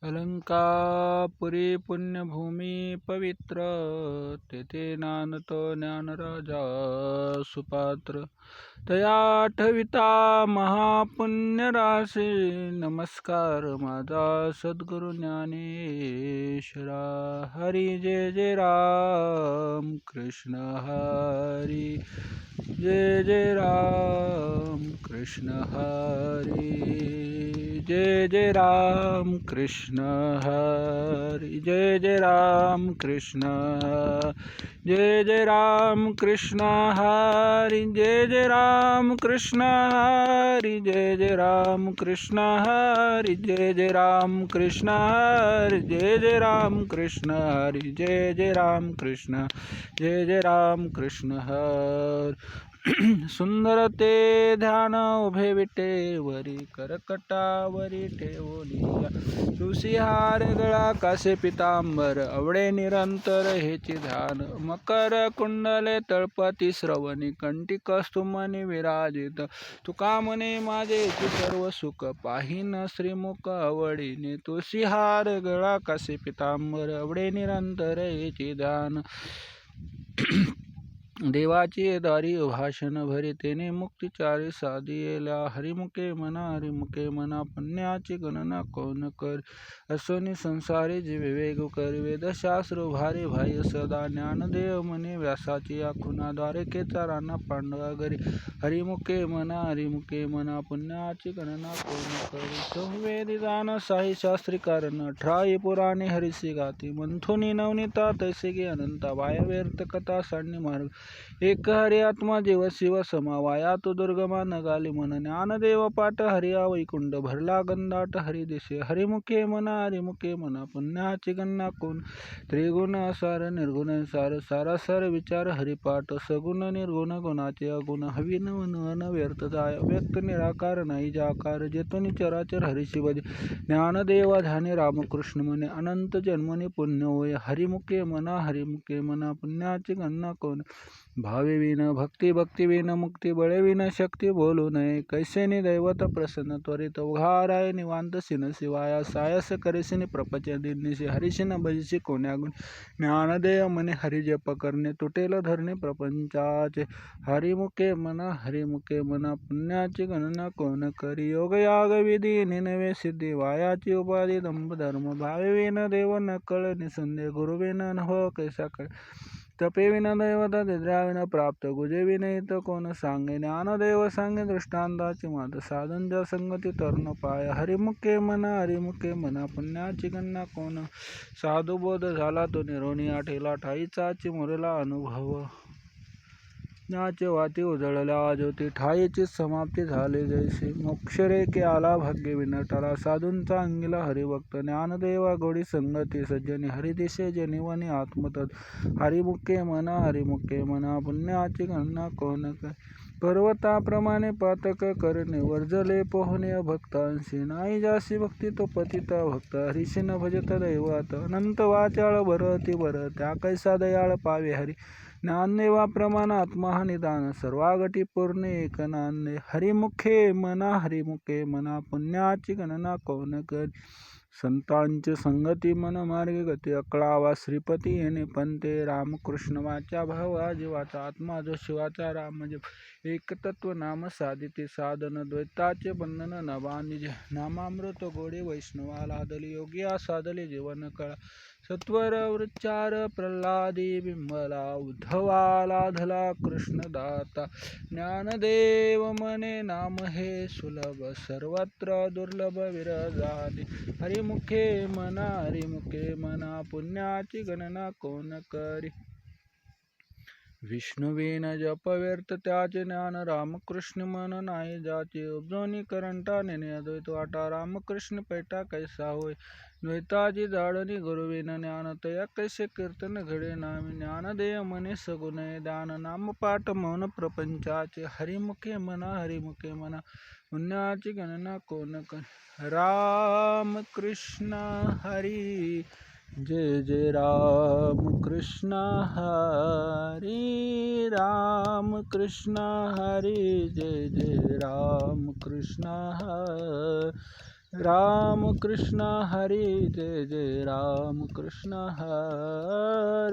अलंकापुरी पुण्यभूमी पवित्र, तेथे नानतो ज्ञानराजा सुपात्र. तया आठविता महापुण्यराशी, नमस्कार माझा सद्गुरु ज्ञानेश्वरा. हरी जय जय राम कृष्ण हरी, जय जय राम कृष्ण हरी, जय जय राम कृष्ण हरी, जय जय राम कृष्ण, जय जय राम कृष्ण हरी, जय जय राम कृष्ण हरी, जय जय राम कृष्ण हरी, जय जय राम कृष्ण हरी, जय जय राम कृष्ण हरी, जय जय राम कृष्ण, जय जय राम कृष्ण हरी. सुंदर ते ध्यान उभे विटेवरी, करकटावरी ठेवलिया. तुळशीहार गळा कासे पितांबर, आवडे निरंतर हेची ध्यान. मकर कुंडले तळपती श्रवणी, कंठी कस्तुमनी विराजित. तुका म्हणे माझे येथे सर्व सुख, पाहिन श्रीमुख आवडीने. तुळशीहार गळा कासे पितांबर, आवडे निरंतर हेची ध्यान. देवाची दारी भाषण भरितेने, मुक्तिचारी साधियेला. हरिमुखे म्हणा पुण्याची गणना कोण कर. असोनी संसारी जीवे वेग कर, वेदशास्त्र भारी भाई सदा. ज्ञानदेव म्हणे व्यासाची आखुना, द्वारकेचा राणा पांडवा घरी. हरिमुखे म्हणा पुण्याची गणना कोण कर. चहुवेदी जाण साही शास्त्री कारण, 18 पुराणे हरिसी गाती. मंथुनी नवनीता तैसे गे अनंता, वाया व्यर्थ कथा सांडणी मार्ग. एक हरी आत्मा जीव शिव समावाया, तो दुर्गमा नगाली मन. ज्ञानदेव पाठ हरिया वैकुंठ, भरला गंधाट हरी दिसे. हरिमुखे म्हणा पुण्याची गणना कोण. त्रिगुण असार निर्गुण सार, सारासार विचार हरिपाठ. सगुण निर्गुण गुणाचे अगुण, हवी न व्यर्थ जाय. व्यक्त निराकार नाही जाकार, जेतुनी चराचर हरिशी बजे. ज्ञानदेवा ध्यानी रामकृष्ण म्हणे, अनंत जन्मनी पुण्य होय. हरिमुखे म्हणा पुण्याची गणना कोण. भावेविन भक्तिविन मुक्ती, बळेविन शक्ती बोलू नये. कैसेनी दैवत प्रसन्न त्वरित, उघाराय निवांत सिन शिवाया. सायस करेसिनी प्रपंच दिननिशी, हरिशिन भजिसी कोण्या गुण. ज्ञानदेव म्हणे हरिजप करणे, तुटेल धरणे प्रपंचाचे. हरिमुखे म्हणा पुण्याची गणना कोण करी. योगयाग विधी निनवे सिद्धी, वायाची उपाधी दंभ धर्म. भावेविन देव न कळ निसंदेह, गुरुविन न हो कैसा कळ. तपेविन दैवत निद्राविन प्राप्त, गुजेविन हित कोण सांगे. ज्ञानदेव सांगे दृष्टांताची मात, साधूंच्या संगती तरुण पाय. हरिमुखे म्हणा पुण्याची गणना कोण. साधुबोध झाला तो निरोनिया, ठेला ठाईचा चिमुरला अनुभव. ज्ञाचे वाती उजळल्या ज्योती, ठाईची समाप्ती झाली जैसी. मोक्षरेखे आला भाग्य विनटला, साधूंचा अंगिला हरिभक्त. ज्ञानदेवा गोडी संगती सज्जनी, हरिदिशे जनिवनी आत्मतत्. हरिमुखे म्हणा पुण्याची गणना कोण कर. पर्वताप्रमाणे पातक करणे, वर्जले पोहणे भक्तांशी. नाही जासी भक्ती तो पतित भक्त, हरिशिन भजत दैवत. अनंत वाचाळ भरती भर, त्या कैसा दयाळ पावे हरी. ज्ञानदेवा प्रमाण आत्मा हा निदान, सर्वागटी पूर्ण एक नांदे. हरिमुखे म्हणा पुण्याची गणना कोण कर. संतांची संगती मन मार्गे गती, अकळावा श्रीपती येणे पंते. रामकृष्ण वाचा भावा जीवाचा, आत्मा जो शिवाचा राम जप. एक तत्व नाम साधिते साधन, द्वैताचे बंधन न बांधिजे. नामामृत गोडे वैष्णवा लादली, योगिया साधले जीवन कळा. सत्वर वृच्चार प्रल्हादी बिंबला, उद्धवा लाधला कृष्णदाता. ज्ञानदेव म्हणे नाम हे सुलभ, सर्वत्र दुर्लभ विरजाने. हरिमुखे म्हणा पुण्याची गणना कोण करी. विष्णुवीन जप व्यर्थ त्याचे ज्ञान, रामकृष्ण मन नाही जाचे. उपजोनी करंटा नेणे अद्वैत वाटा, रामकृष्ण पैठा कैसा होय. द्वैताची जाडणी गुरुविन ज्ञान, तया कैसे कीर्तन घडे नामी. ज्ञानदेव म्हणे सगुणे दान, नामपाठ मौन प्रपंचाचे. हरिमुखे म्हणा पुण्याची गणना कोण कर. राम कृष्ण हरी, जय जय राम कृष्ण हरी. राम कृष्ण हरी, जय जय राम कृष्ण हरी. राम कृष्ण हरी जय जय राम कृष्ण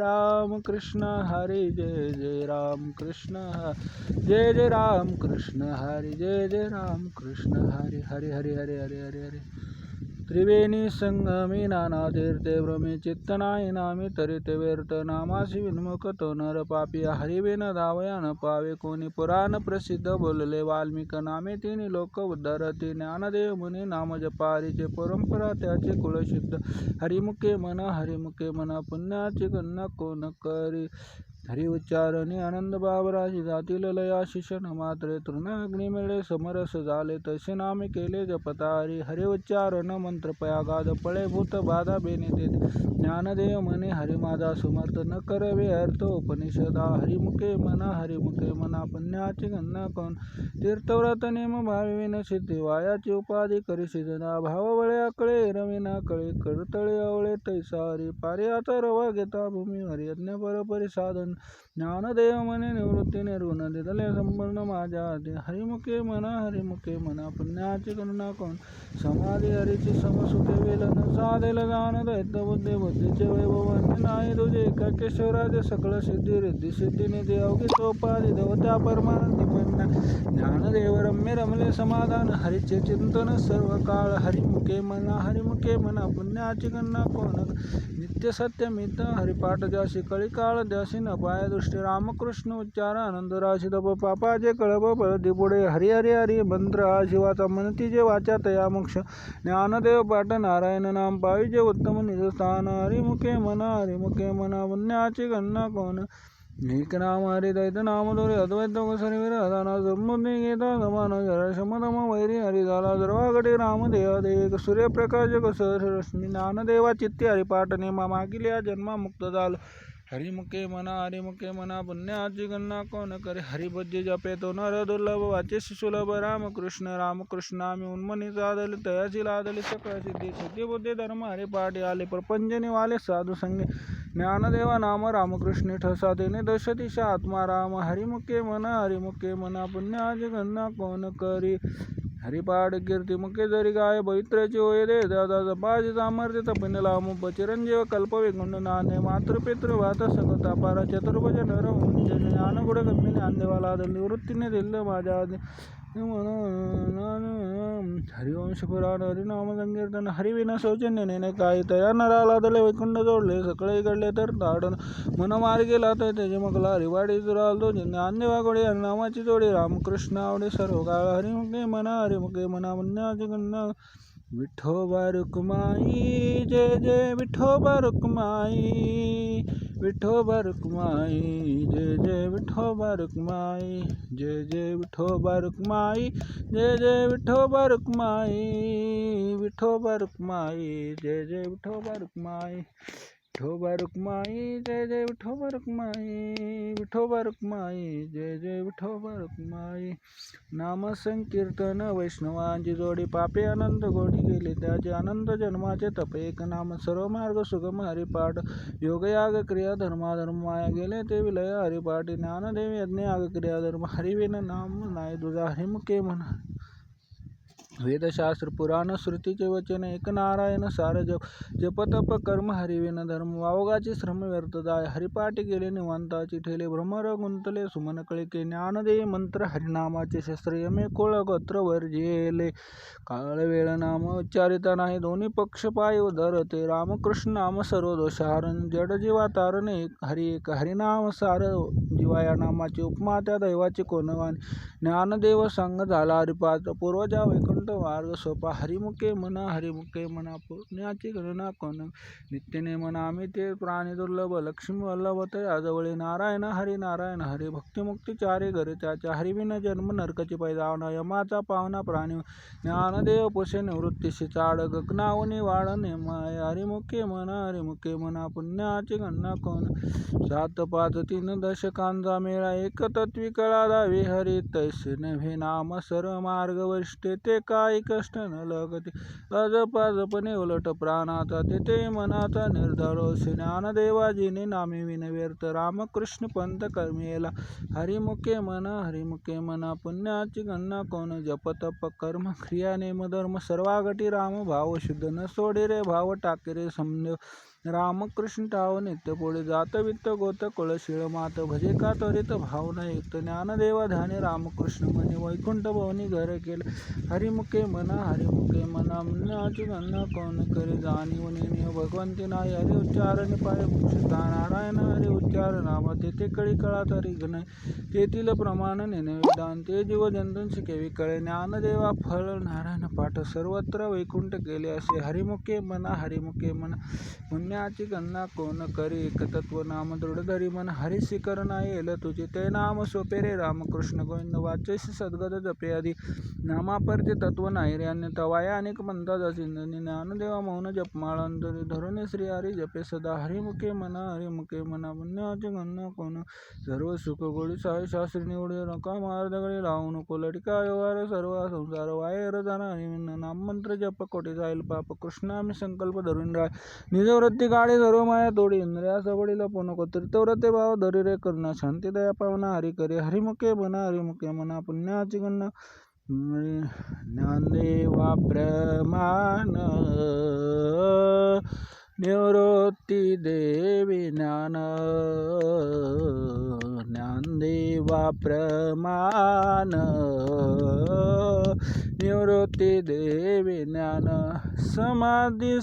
राम कृष्ण हरी जय जय राम कृष्ण जय जय राम कृष्ण हरी जय जय राम कृष्ण हरी हरी हरी हरी हरी हरी हरी त्रिवेणी संगमी नाना तीर्थे भ्रमे चित्तनाय नामे तरिते व्यर्थ नामासी विन्मुख तो नर पापिया हरिवेन धावया न पावे कोणी पुराण प्रसिद्ध बोलले वाल्मिक नामे तिनी लोक उद्धरती ज्ञानदेव मुनी नाम जपारीचे परंपरा त्याचे कुलसिद्ध हरिमुखे मना पुण्याची गणना कोण करी हरि उच्चारणी आनंद बाबराशी जातील लयाशिषण मात्रे तृणाग्नी मिळे समरस झाले तसे नामे केले जपतारी हरि उच्चारण मंत्र पयागाद पळे भूत बाधा बेने ज्ञानदेव म्हणे हरि माझा समर्थ न करवे अर्थ उपनिषदा हरिमुखे मना पुण्याची गणना कोण तीर्थव्रत नेम भाविन सिद्धी वायाची उपाधी करी सिजना भाव वळ्या कळे रविना कळे करतळे आवळे तैसारी पार्याचा रवा घेता भूमी हरि यज्ञ परपरी साधन ज्ञानदेव म्हणे निवृत्ती निर्गुण दिदले संपूर्ण माझ्या हरिमुखे मना पुण्याची गणना कोण समाधी हरीची समसुखे वेलन साधेल जाण दैत्य बुद्धीचे वैभव नाही तुझे एकाकेश्वराचे सकळ सिद्धी रिद्धी सिद्धी निधी अवघी सोपाधी देवत्या परमानंदी पण ज्ञानदेव रम्य रमले समाधान हरीचे चिंतन सर्व काळ हरिमुखे मना पुण्याची गणना कोण नित्य सत्य मित हरिपाठ द्यासी कळी काळ द्यासी न पाय दृष्टी रामकृष्ण उच्चार आनंद राशी तप पापाचे कळप पळती पुढे हरी हरी हरी मंत्र हा शिवाचा मनती जे वाचा तया मोक्ष ज्ञानदेव पाठ नारायण नाम पाविजे उत्तम निजस्थान हरिमुखे मना पुण्याची गणना कोण एक नाम हरि दैत नाम दोरे अद्वैत सर्वीर हदाना समुद्री गीता समान शमदम वैरी हरि झाला सर्वागडे रामदेव देव सूर्यप्रकाश कसर रश्मी ज्ञानदेवा चित्ते हरिपाठ नेमा मागिल्या जन्मा मुक्त झालो हरिमुखे मना पुण्याची गणना कोण करे हरिभज्य जपे तो नर दुर्लभ वाचे सुलभ रामकृष्ण आम्ही उन्मनी साधले तयाची लादले सकळ सिद्धी बुद्धी धर्म हरिपाठी आले प्रपंचनी वाले साधू संगे ज्ञानदेवा नाम रामकृष्ण ठसा तेने दश दिशा आत्मा राम हरिमुखे मना पुण्याची गणना कोण करी हरिपाठ कीर्ती मुखे जरी गाय पवित्राची होय दे दादा बाजी सामर्थ्य तपिनला मुप चिरंजीव कल्प विगुंड नाने मातृपितृ वात सकता पारा चतुर्भुज नर ज्ञानगुड गम्मीने अंदेवाला निवृत्तीने दिलं माझ्या हरिवंश पुराण हरिनाम संकीर्तन हरिविना शौचन्य नेने काही तया नराला दले वैकुंठ जोडले सकळे घडले तर ताडन मन मार्गे लात त्याचे मगला हरिवाडी जुराल तो ज्ञानदेवा गोडी हरिनामाची जोडी रामकृष्ण आवडे सर्व काळ हरिमुखे मना पुण्याची गणना विठोबा रुक्माई जय जय विठोबा रुक्माई विठोबा रुक्माई जय जय विठोबा रुक्माई जय जय विठोबा रुक्माई जय जय विठोबा रुक्माई विठोबा रुक्माई जय जय विठोबा रुक्माई विठोबा रुक्माई जय जय विठोबा रुक्माई विठोबा रुक्माई जय जय विठोबा रुक्माई नाम संकीर्तन वैष्णवांची जोडी पापे अनंत गोडी गेले त्याचे अनंत जन्माचे तप एक नाम सर्व मार्ग सुगम हरिपाठ योगयाग क्रिया धर्माधर्म माया गेले ते विलय हरिपाठ ज्ञानदेव यज्ञ याग क्रिया धर्म हरिवेन नाम नाही तुझा हरिमुखे म्हणा वेदशास्त्र पुराण श्रुतीचे वचन एक नारायण सार जपतप कर्म हरिवेन धर्म वावगाची श्रम व्यर्थ जाय हरिपाठी गेले निवांताची ठेले भ्रमर गुंतले सुमन कळिके ज्ञानदेय मंत्र हरिनामाचे शस्त्र यमे कोळ गोत्र वर्जेले काळ वेळ नाम उच्चारिता नाही दोन्ही पक्ष पाय उधरते रामकृष्ण नाम सर्व दोषारण जड जीवा तारणे हरि एक हरिनाम सार जीवाया नामाची उपमा त्या दैवाची कोणवान ज्ञानदेव संग झाला हरिपाठ पूर्वजा वैकुंठ मार्ग सोपा हरिमुखे मना पुण्याची गणना कोण नित्यने मना आम्ही ते प्राणी दुर्लभ लक्ष्मी वल्लभ तयाजवळे नारायण हरी भक्तिमुक्ती चारे घरे त्याच्या हरिविन जन्म नरकची पैदावना यमाचा पावना प्राणी ज्ञानदेव पुषे निवृत्तीशी चाड गगनावनी वाढणे माय हरिमुखे मना पुण्याची गणना कोण 7 5 3 दशकांचा मेळा एक तत्वी कळा दावी हरी तैसे नव्हे नाम सर्व मार्ग वरिष्ठे ते काही कष्ट न लगती अजपाजपणे उलट प्राणाचा तेथे मनाचा निर्धार असे ज्ञानदेवाजीने नामे विनव्यर्थ रामकृष्ण पंत कर्मेला हरिमुखे मना पुण्याची गणना कोण जप तप कर्म क्रिया नेम धर्म सर्वागटी राम भाव शुद्ध न सोडे रे भाव टाके रे समज रामकृष्ण टाव नित्य पोळे जात वित्त गोत कुळशीळ मात भजे का त्वरित भावना युक्त ज्ञानदेवा ध्याने रामकृष्ण मने वैकुंठ भवनी घर केले हरिमुखे मना पुण्याची गणना कोण करे जाणीव नेने भगवंती नाही हरि उच्चारण पाय मुक्षता नारायण हरि उच्चार नाम तेथे कळी कळा तरी गण तेथील प्रमाण नेने वेदांत ते जीव जंतून शिकेवी कळे ज्ञानदेवा फळ नारायण पाठ सर्वत्र वैकुंठ केले असे हरिमुखे मना पुण्याची गणना कोण करे एकतत्व नाम दृढ धरी मन हरिशिखर नाही येल तुझे ते नाम सोपे रे रामकृष्ण गोविंद वाचेसी सद्गत जपे आधी नामापरते तत्व नाही रे अन्य तवाया अनेक म्हणतात असे ज्ञानदेवा मौन जपमाळ अंतरी धरून श्री हरी जपे सदा हरिमुखे मना पुण्याची गणना कोण सर्व सुख गोडी साय शास्त्री निवडे नका मार्दगडी लावू नको लटिका व्यवहार सर्व संसार वायर जाणा नाम मंत्र जप कोटी जाईल पाप कृष्णामी संकल्प धरून राय निजवृत्ती काळी सर्व माया तोडी इंद्रिया सबडी लपू नको तीर्थव्रते भाव धरी रे करुणा शांती दया पावना हरी करे हरिमुखे मना पुण्याची गणना ज्ञानदेवा प्रमाण निवृत्ती देवी ज्ञानदेवा प्रमाण निवृत्ती देवी ज्ञान समाधी